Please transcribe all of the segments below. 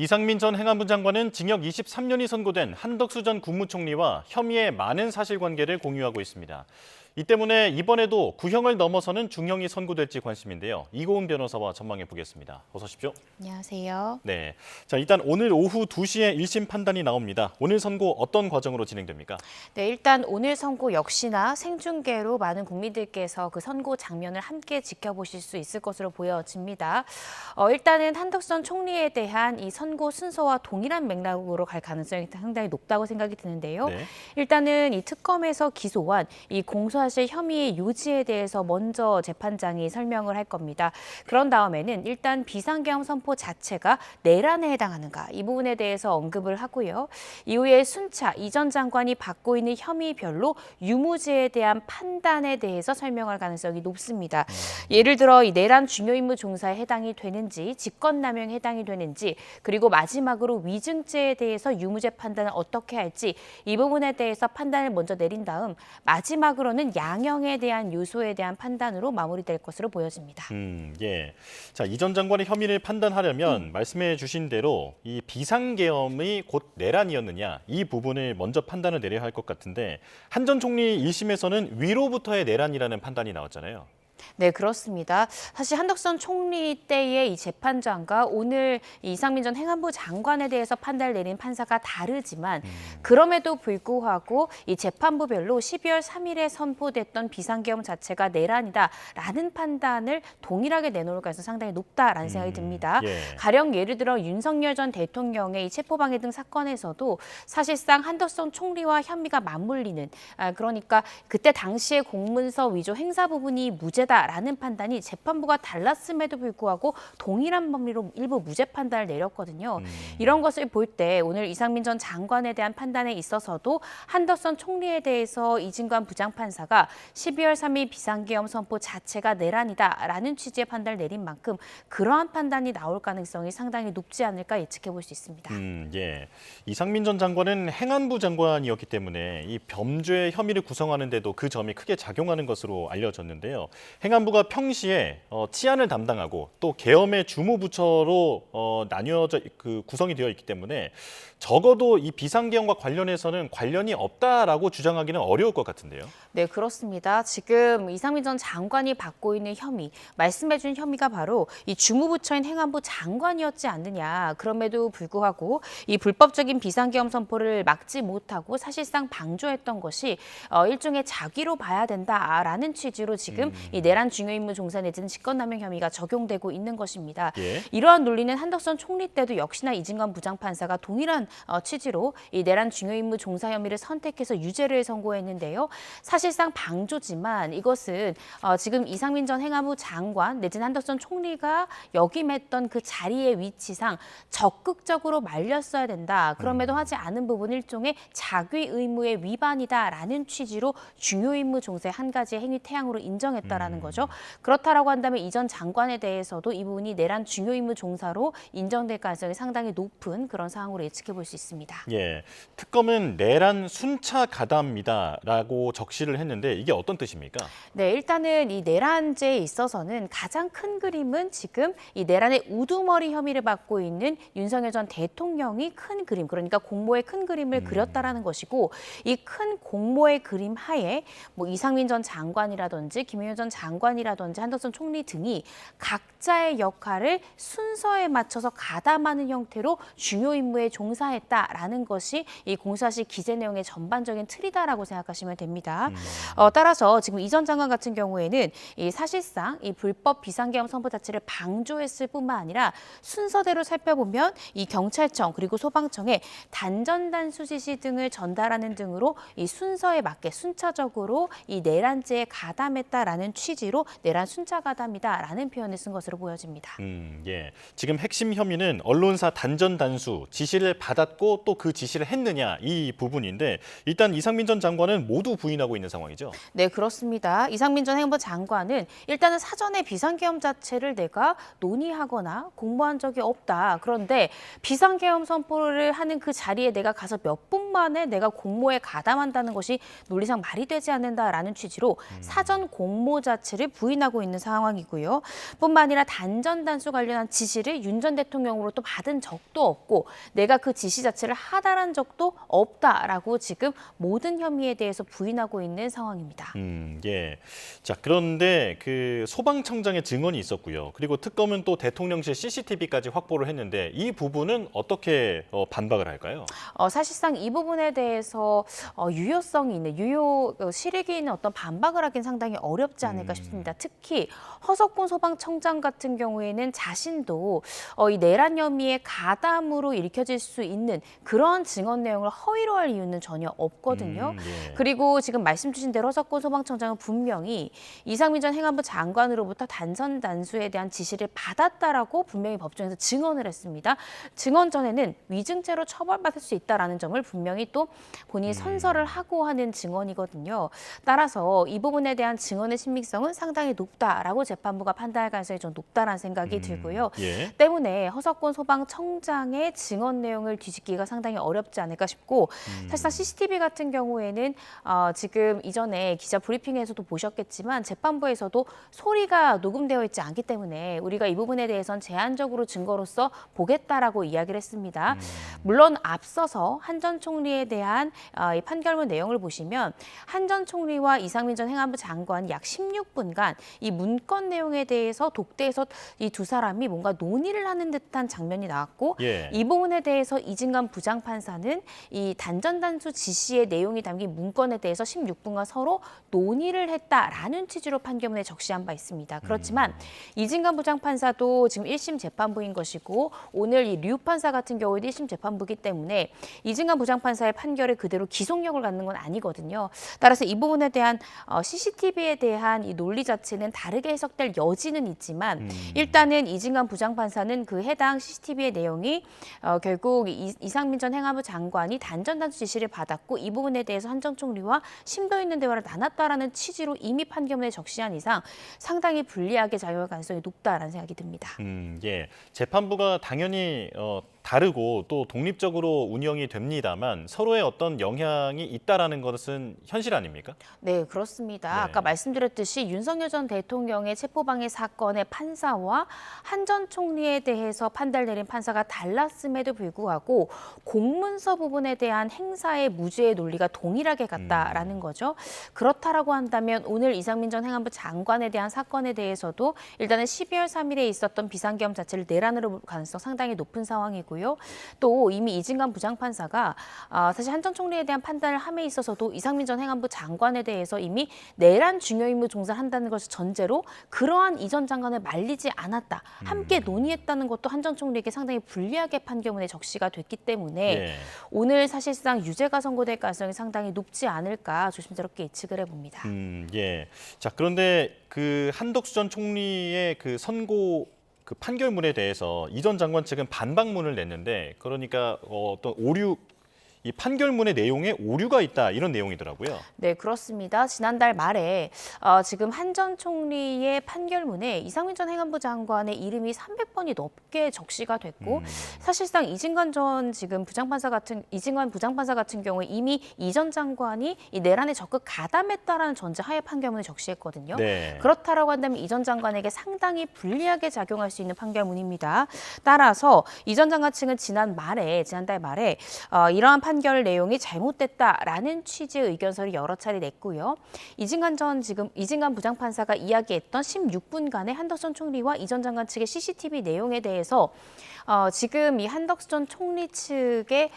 이상민 전 행안부 장관은 징역 23년이 선고된 한덕수 전 국무총리와 혐의의 많은 사실관계를 공유하고 있습니다. 이 때문에 이번에도 구형을 넘어서는 중형이 선고될지 관심인데요. 이고은 변호사와 전망해 보겠습니다. 어서 오십시오. 안녕하세요. 네, 자 일단 오늘 오후 2시에 1심 판단이 나옵니다. 오늘 선고 어떤 과정으로 진행됩니까? 네, 일단 오늘 선고 역시나 생중계로 많은 국민들께서 그 선고 장면을 함께 지켜보실 수 있을 것으로 보여집니다. 일단은 한덕수 전 총리에 대한 이 선고 순서와 동일한 맥락으로 갈 가능성이 상당히 높다고 생각이 드는데요. 네. 일단은 이 특검에서 기소한 이 공소사실 혐의의 요지에 대해서 먼저 재판장이 설명을 할 겁니다. 그런 다음에는 일단 비상계엄 선포 자체가 내란에 해당하는가 이 부분에 대해서 언급을 하고요. 이후에 순차 이 전 장관이 받고 있는 혐의별로 유무죄에 대한 판단에 대해서 설명할 가능성이 높습니다. 예를 들어 이 내란 중요임무 종사에 해당이 되는지, 직권남용에 해당이 되는지, 그리고 마지막으로 위증죄에 대해서 유무죄 판단을 어떻게 할지 이 부분에 대해서 판단을 먼저 내린 다음 마지막으로는 양형에 대한 요소에 대한 판단으로 마무리될 것으로 보여집니다. 예. 자, 이 전 장관의 혐의를 판단하려면 말씀해 주신 대로 이 비상계엄이 곧 내란이었느냐 이 부분을 먼저 판단을 내려야 할 것 같은데 한 전 총리 1심에서는 위로부터의 내란이라는 판단이 나왔잖아요. 네, 그렇습니다. 사실 한덕수 전 총리 때의 이 재판장과 오늘 이상민 전 행안부 장관에 대해서 판단을 내린 판사가 다르지만 그럼에도 불구하고 이 재판부별로 12월 3일에 선포됐던 비상계엄 자체가 내란이다라는 판단을 동일하게 내놓을 가능성이 상당히 높다라는 생각이 듭니다. 예. 가령 예를 들어 윤석열 전 대통령의 이 체포방해 등 사건에서도 사실상 한덕수 전 총리와 혐의가 맞물리는 그러니까 그때 당시에 공문서 위조 행사 부분이 무죄다라는 판단이 재판부가 달랐음에도 불구하고 동일한 범위로 일부 무죄 판단을 내렸거든요. 이런 것을 볼 때 오늘 이상민 전 장관에 대한 판단에 있어서도 한덕수 전 총리에 대해서 이진관 부장판사가 12월 3일 비상계엄 선포 자체가 내란이다라는 취지의 판단을 내린 만큼 그러한 판단이 나올 가능성이 상당히 높지 않을까 예측해 볼 수 있습니다. 예. 이상민 전 장관은 행안부 장관이었기 때문에 이 범죄 혐의를 구성하는데도 그 점이 크게 작용하는 것으로 알려졌는데요. 행안부가 평시에 치안을 담당하고 또 계엄의 주무부처로 나뉘어져 구성이 되어 있기 때문에 적어도 이 비상계엄과 관련해서는 관련이 없다라고 주장하기는 어려울 것 같은데요. 네, 그렇습니다. 지금 이상민 전 장관이 받고 있는 혐의, 말씀해준 혐의가 바로 이 주무부처인 행안부 장관이었지 않느냐. 그럼에도 불구하고 이 불법적인 비상계엄 선포를 막지 못하고 사실상 방조했던 것이 일종의 자기로 봐야 된다라는 취지로 지금 이 내란 중요임무 종사 내지는 직권남용 혐의가 적용되고 있는 것입니다. 예. 이러한 논리는 한덕수 전 총리 때도 역시나 이진관 부장판사가 동일한 취지로 이 내란 중요임무 종사 혐의를 선택해서 유죄를 선고했는데요. 사실상 방조지만 이것은 지금 이상민 전 행안부 장관 내지는 한덕수 전 총리가 역임했던 그 자리의 위치상 적극적으로 말렸어야 된다. 그럼에도 하지 않은 부분 일종의 자기 의무의 위반이다라는 취지로 중요임무 종사의 한 가지의 행위 태양으로 인정했다라는 거죠. 그렇다라고 한다면 이 전 장관에 대해서도 이 부분이 내란 중요임무 종사로 인정될 가능성이 상당히 높은 그런 상황으로 예측해 볼 수 있습니다. 예. 특검은 내란 순차 가담이다라고 적시를 했는데 이게 어떤 뜻입니까? 네, 일단은 이 내란죄에 있어서는 가장 큰 그림은 지금 이 내란의 우두머리 혐의를 받고 있는 윤석열 전 대통령이 큰 그림, 그러니까 공모의 큰 그림을 그렸다라는 것이고 이 큰 공모의 그림 하에 뭐 이상민 전 장관이라든지 김영현 전 장관이라든지 한덕수 전 총리 등이 각자의 역할을 순서에 맞춰서 가담하는 형태로 중요 임무에 종사했다라는 것이 이 공소사실 기재 내용의 전반적인 틀이다라고 생각하시면 됩니다. 따라서 지금 이 전 장관 같은 경우에는 이 사실상 이 불법 비상계엄 선포 자체를 방조했을 뿐만 아니라 순서대로 살펴보면 이 경찰청 그리고 소방청에 단전단수 지시 등을 전달하는 등으로 이 순서에 맞게 순차적으로 이 내란죄에 가담했다라는 취지로 내란 순차 가담이다라는 표현을 쓴 것으로 보여집니다. 예. 지금 핵심 혐의는 언론사 단전 단수 지시를 받았고 또 그 지시를 했느냐 이 부분인데 일단 이상민 전 장관은 모두 부인하고 있는 상황이죠. 네, 그렇습니다. 이상민 전 행안부 장관은 일단은 사전에 비상계엄 자체를 내가 논의하거나 공모한 적이 없다. 그런데 비상계엄 선포를 하는 그 자리에 내가 가서 몇 분 만에 내가 공모에 가담한다는 것이 논리상 말이 되지 않는다라는 취지로 사전 공모 자체 자체를 부인하고 있는 상황이고요. 뿐만 아니라 단전 단수 관련한 지시를 윤 전 대통령으로부터 받은 적도 없고 내가 그 지시 자체를 하달한 적도 없다라고 지금 모든 혐의에 대해서 부인하고 있는 상황입니다. 예. 자, 그런데 그 소방청장의 증언이 있었고요. 그리고 특검은 또 대통령실 CCTV까지 확보를 했는데 이 부분은 어떻게 반박을 할까요? 사실상 이 부분에 대해서 유효성이 있는 실익이 있는 어떤 반박을 하긴 상당히 어렵지 않을까 싶습니다. 특히 허석곤 소방청장 같은 경우에는 자신도 이 내란 혐의의 가담으로 읽혀질 수 있는 그런 증언 내용을 허위로 할 이유는 전혀 없거든요. 예. 그리고 지금 말씀 주신 대로 허석곤 소방청장은 분명히 이상민 전 행안부 장관으로부터 단선 단수에 대한 지시를 받았다라고 분명히 법정에서 증언을 했습니다. 증언 전에는 위증죄로 처벌받을 수 있다라는 점을 분명히 또 본인이 선서를 하고 하는 증언이거든요. 따라서 이 부분에 대한 증언의 신빙성은 상당히 높다라고 재판부가 판단할 가능성이 좀 높다라는 생각이 들고요. 예. 때문에 허석곤 소방청장의 증언 내용을 뒤집기가 상당히 어렵지 않을까 싶고 사실상 CCTV 같은 경우에는 지금 이전에 기자 브리핑에서도 보셨겠지만 재판부에서도 소리가 녹음되어 있지 않기 때문에 우리가 이 부분에 대해서는 제한적으로 증거로서 보겠다라고 이야기를 했습니다. 물론 앞서서 한 전 총리에 대한 이 판결문 내용을 보시면 한 전 총리와 이상민 전 행안부 장관 약 16분간 이 문건 내용에 대해서 독대에서 이 두 사람이 뭔가 논의를 하는 듯한 장면이 나왔고 예. 이 부분에 대해서 이진관 부장판사는 이 단전단수 지시의 내용이 담긴 문건에 대해서 16분간 서로 논의를 했다라는 취지로 판결문에 적시한 바 있습니다. 그렇지만 이진관 부장판사도 지금 1심 재판부인 것이고 오늘 이 류 판사 같은 경우에도 1심 재판부이기 때문에 이진관 부장판사의 판결에 그대로 기속력을 갖는 건 아니거든요. 따라서 이 부분에 대한 CCTV에 대한 이 논리 자체는 다르게 해석될 여지는 있지만 일단은 이진관 부장판사는 그 해당 CCTV의 내용이 결국 이상민 전 행안부 장관이 단전단수 지시를 받았고 이 부분에 대해서 한 전 총리와 심도 있는 대화를 나눴다라는 취지로 이미 판결문에 적시한 이상 상당히 불리하게 작용할 가능성이 높다라는 생각이 듭니다. 예. 재판부가 당연히 다르고 또 독립적으로 운영이 됩니다만 서로의 어떤 영향이 있다라는 것은 현실 아닙니까? 네, 그렇습니다. 네. 아까 말씀드렸듯이 윤석열 전 대통령의 체포방해 사건의 판사와 한 전 총리에 대해서 판단을 내린 판사가 달랐음에도 불구하고 공문서 부분에 대한 행사의 무죄의 논리가 동일하게 같다라는 거죠. 그렇다라고 한다면 오늘 이상민 전 행안부 장관에 대한 사건에 대해서도 일단은 12월 3일에 있었던 비상계엄 자체를 내란으로 볼 가능성 상당히 높은 상황이고요. 또 이미 이진관 부장판사가 사실 한 전 총리에 대한 판단을 함에 있어서도 이상민 전 행안부 장관에 대해서 이미 내란 중요 임무 종사를 한다는 것을 전제로 그러한 이전 장관을 말리지 않았다. 함께 논의했다는 것도 한 전 총리에게 상당히 불리하게 판결문에 적시가 됐기 때문에 예. 오늘 사실상 유죄가 선고될 가능성이 상당히 높지 않을까 조심스럽게 예측을 해봅니다. 예. 자, 그런데 그 한덕수 전 총리의 그 선고 그 판결문에 대해서 이 전 장관 측은 반박문을 냈는데 그러니까 어떤 이 판결문의 내용에 오류가 있다 이런 내용이더라고요. 네, 그렇습니다. 지난달 말에 지금 한 전 총리의 판결문에 이상민 전 행안부 장관의 이름이 300번이 넘게 적시가 됐고 사실상 이진관 부장판사 같은 경우에 이미 이 전 장관이 이 내란에 적극 가담했다라는 전제하에 판결문을 적시했거든요. 네. 그렇다라고 한다면 이 전 장관에게 상당히 불리하게 작용할 수 있는 판결문입니다. 따라서 이 전 장관 측은 지난달 말에 이러한 판결 내용이 잘못됐다라는 취지의 의견서를 여러 차례 냈고요. 이진관 부장판사가 이야기했던 16분간의 한덕수 전 총리와 이 전 장관 측의 CCTV 내용에 대해서 지금 이 한덕수 전 총리 측의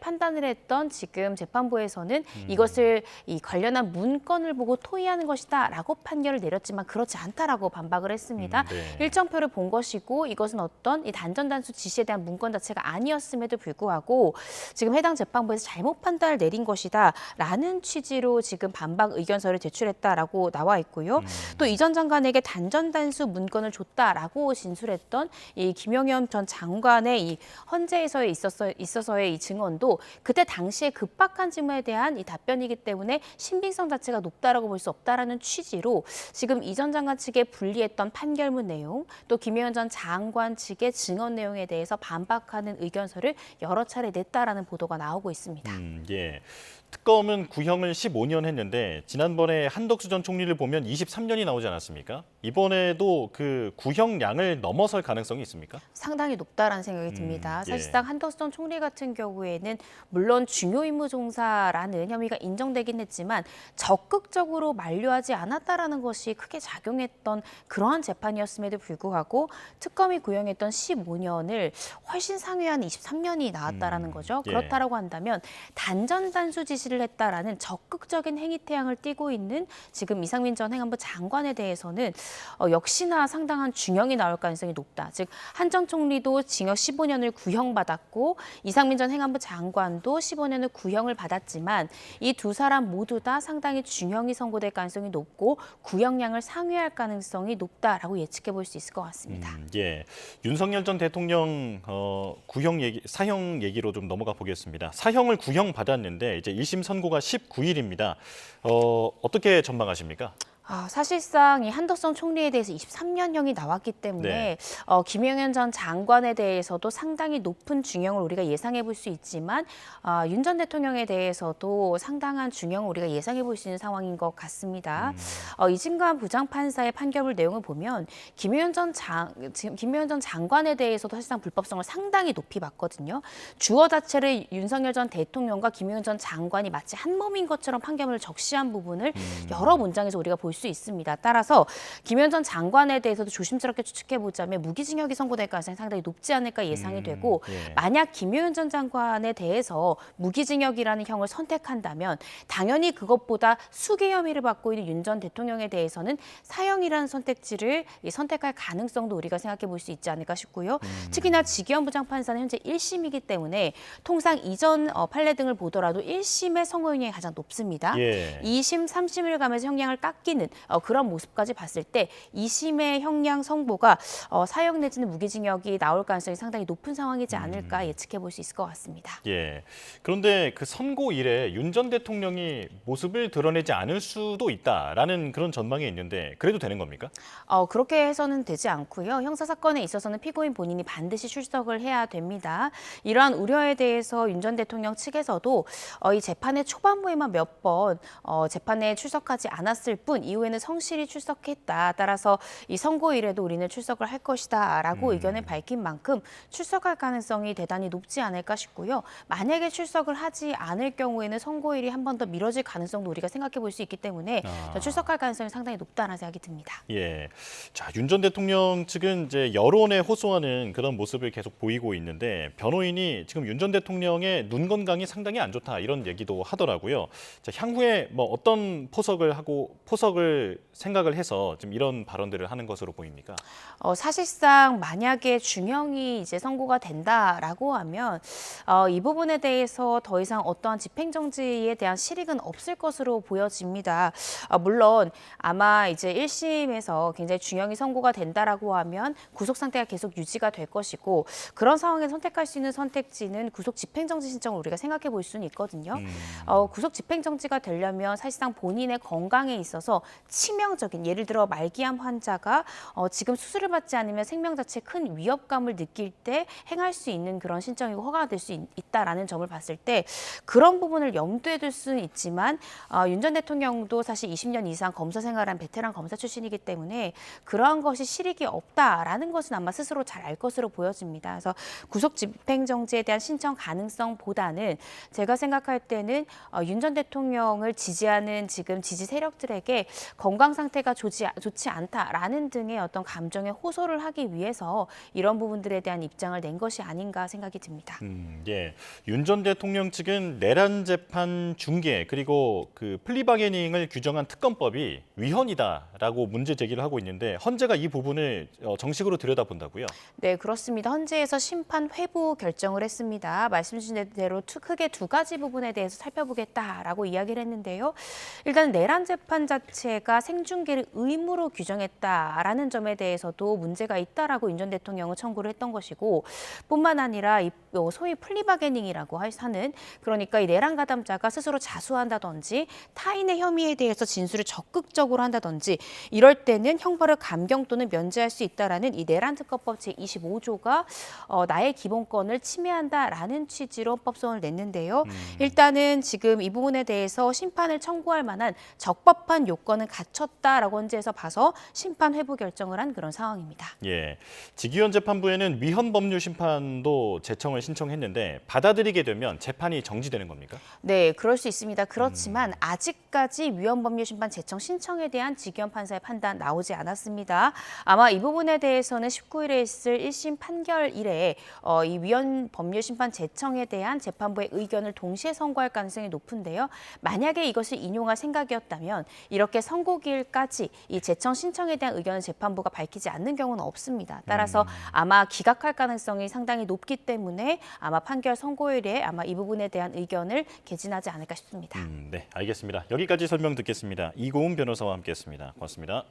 판단을 했던 지금 재판부에서는 이것을 이 관련한 문건을 보고 토의하는 것이다라고 판결을 내렸지만 그렇지 않다라고 반박을 했습니다. 네. 일정표를 본 것이고 이것은 어떤 이 단전단수 지시에 대한 문건 자체가 아니었음에도 불구하고 지금 해당 재판부에서 잘못 판단을 내린 것이다라는 취지로 지금 반박 의견서를 제출했다라고 나와 있고요. 또 이 전 장관에게 단전단수 문건을 줬다라고 진술했던 이 김영현 전 장관의 이 헌재에서의 있어서의 이 증언도 그때 당시에 급박한 질문에 대한 이 답변이기 때문에 신빙성 자체가 높다라고 볼 수 없다라는 취지로 지금 이 전 장관 측에 불리했던 판결문 내용 또 김영현 전 장관 측의 증언 내용에 대해서 반박하는 의견서를 여러 차례 냈다라는 보도가 나오고 있습니다. 예. 특검은 구형을 15년 했는데 지난번에 한덕수 전 총리를 보면 23년이 나오지 않았습니까? 이번에도 그 구형량을 넘어설 가능성이 있습니까? 상당히 높다라는 생각이 듭니다. 예. 사실상 한덕수 전 총리 같은 경우에는 물론 중요 임무 종사라는 혐의가 인정되긴 했지만 적극적으로 만류하지 않았다라는 것이 크게 작용했던 그러한 재판이었음에도 불구하고 특검이 구형했던 15년을 훨씬 상회한 23년이 나왔다라는 거죠. 예. 그렇다라고 한다면 단전단수 지시를 했다라는 적극적인 행위 태양을 띠고 있는 지금 이상민 전 행안부 장관에 대해서는 역시나 상당한 중형이 나올 가능성이 높다. 즉 한 전 총리도 징역 15년을 구형받았고 이상민 전 행안부 장관도 15년을 구형을 받았지만 이 두 사람 모두 다 상당히 중형이 선고될 가능성이 높고 구형량을 상회할 가능성이 높다라고 예측해 볼 수 있을 것 같습니다. 예, 윤석열 전 대통령 사형 얘기로 좀 넘어가 보겠습니다. 사형을 구형 받았는데 이제 1심 선고가 19일입니다. 어떻게 전망하십니까? 사실상 이 한덕수 총리에 대해서 23년형이 나왔기 때문에 네. 김용현 전 장관에 대해서도 상당히 높은 중형을 우리가 예상해 볼 수 있지만 윤 전 대통령에 대해서도 상당한 중형을 우리가 예상해 볼 수 있는 상황인 것 같습니다. 이진관 부장판사의 판결 내용을 보면 김용현 전 장관에 대해서도 사실상 불법성을 상당히 높이 봤거든요. 주어 자체를 윤석열 전 대통령과 김용현 전 장관이 마치 한 몸인 것처럼 판결을 적시한 부분을 여러 문장에서 우리가 볼 수 있습니다. 따라서 김용현 전 장관에 대해서도 조심스럽게 추측해 보자면 무기징역이 선고될 가능성이 상당히 높지 않을까 예상이 되고 예. 만약 김용현 전 장관에 대해서 무기징역이라는 형을 선택한다면 당연히 그것보다 수개 혐의를 받고 있는 윤 전 대통령에 대해서는 사형이라는 선택지를 선택할 가능성도 우리가 생각해 볼 수 있지 않을까 싶고요. 특히나 지기현 부장판사는 현재 1심이기 때문에 통상 이전 판례 등을 보더라도 1심의 선고형이 가장 높습니다. 예. 2심, 3심을 가면서 형량을 깎이는 그런 모습까지 봤을 때 2심의 형량 선고가 사형 내지는 무기징역이 나올 가능성이 상당히 높은 상황이지 않을까 예측해 볼 수 있을 것 같습니다. 예. 그런데 그 선고 이래 윤 전 대통령이 모습을 드러내지 않을 수도 있다라는 그런 전망이 있는데 그래도 되는 겁니까? 그렇게 해서는 되지 않고요. 형사 사건에 있어서는 피고인 본인이 반드시 출석을 해야 됩니다. 이러한 우려에 대해서 윤 전 대통령 측에서도 이 재판의 초반부에만 몇 번 재판에 출석하지 않았을 뿐 이후에는 성실히 출석했다. 따라서 이 선고일에도 우리는 출석을 할 것이다라고 의견을 밝힌 만큼 출석할 가능성이 대단히 높지 않을까 싶고요. 만약에 출석을 하지 않을 경우에는 선고일이 한 번 더 미뤄질 가능성도 우리가 생각해 볼 수 있기 때문에 출석할 가능성이 상당히 높다는 생각이 듭니다. 예. 자, 윤 전 대통령 측은 이제 여론에 호소하는 그런 모습을 계속 보이고 있는데 변호인이 지금 윤 전 대통령의 눈 건강이 상당히 안 좋다 이런 얘기도 하더라고요. 자, 향후에 뭐 어떤 포석을 생각을 해서 지금 이런 발언들을 하는 것으로 보입니까? 사실상 만약에 중형이 이제 선고가 된다라고 하면 이 부분에 대해서 더 이상 어떠한 집행정지에 대한 실익은 없을 것으로 보여집니다. 물론 아마 이제 1심에서 굉장히 중형이 선고가 된다라고 하면 구속 상태가 계속 유지가 될 것이고 그런 상황에 선택할 수 있는 선택지는 구속 집행정지 신청을 우리가 생각해 볼 수는 있거든요. 구속 집행정지가 되려면 사실상 본인의 건강에 있어서 치명적인 예를 들어 말기암 환자가 지금 수술을 받지 않으면 생명 자체에 큰 위협감을 느낄 때 행할 수 있는 그런 신청이고 허가가 될 수 있다라는 점을 봤을 때 그런 부분을 염두에 둘 수는 있지만 윤 전 대통령도 사실 20년 이상 검사 생활한 베테랑 검사 출신이기 때문에 그러한 것이 실익이 없다라는 것은 아마 스스로 잘 알 것으로 보여집니다. 그래서 구속 집행정지에 대한 신청 가능성보다는 제가 생각할 때는 윤 전 대통령을 지지하는 지금 지지 세력들에게 건강 상태가 좋지 않다라는 등의 어떤 감정에 호소를 하기 위해서 이런 부분들에 대한 입장을 낸 것이 아닌가 생각이 듭니다. 예. 윤 전 대통령 측은 내란 재판 중계 그리고 그 플리바게닝을 규정한 특검법이 위헌이다라고 문제 제기를 하고 있는데 헌재가 이 부분을 정식으로 들여다본다고요? 네, 그렇습니다. 헌재에서 심판 회부 결정을 했습니다. 말씀 주신 대로 크게 두 가지 부분에 대해서 살펴보겠다라고 이야기를 했는데요. 일단 내란 재판 자체 단체가 생중계를 의무로 규정했다라는 점에 대해서도 문제가 있다라고 윤 전 대통령은 청구를 했던 것이고, 뿐만 아니라 이 소위 플리바게닝이라고 하는, 그러니까 이 내란 가담자가 스스로 자수한다든지 타인의 혐의에 대해서 진술을 적극적으로 한다든지 이럴 때는 형벌을 감경 또는 면제할 수 있다라는 이 내란특검법 제25조가 나의 기본권을 침해한다라는 취지로 헌법소원을 냈는데요. 일단은 지금 이 부분에 대해서 심판을 청구할 만한 적법한 요건은 갖췄다라고 헌재에서 봐서 심판 회부 결정을 한 그런 상황입니다. 예, 직위원 재판부에는 위헌 법률 심판도 제청을 신청했는데 받아들이게 되면 재판이 정지되는 겁니까? 네, 그럴 수 있습니다. 그렇지만 아직까지 위헌 법률 심판 제청 신청에 대한 직위원 판사의 판단 나오지 않았습니다. 아마 이 부분에 대해서는 19일에 있을 1심 판결 이래 이 위헌 법률 심판 제청에 대한 재판부의 의견을 동시에 선고할 가능성이 높은데요. 만약에 이것을 인용할 생각이었다면 이렇게 선고기일까지 이 제청 신청에 대한 의견을 재판부가 밝히지 않는 경우는 없습니다. 따라서 아마 기각할 가능성이 상당히 높기 때문에 아마 판결 선고일에 아마 이 부분에 대한 의견을 개진하지 않을까 싶습니다. 네, 알겠습니다. 여기까지 설명 듣겠습니다. 이고은 변호사와 함께했습니다. 고맙습니다.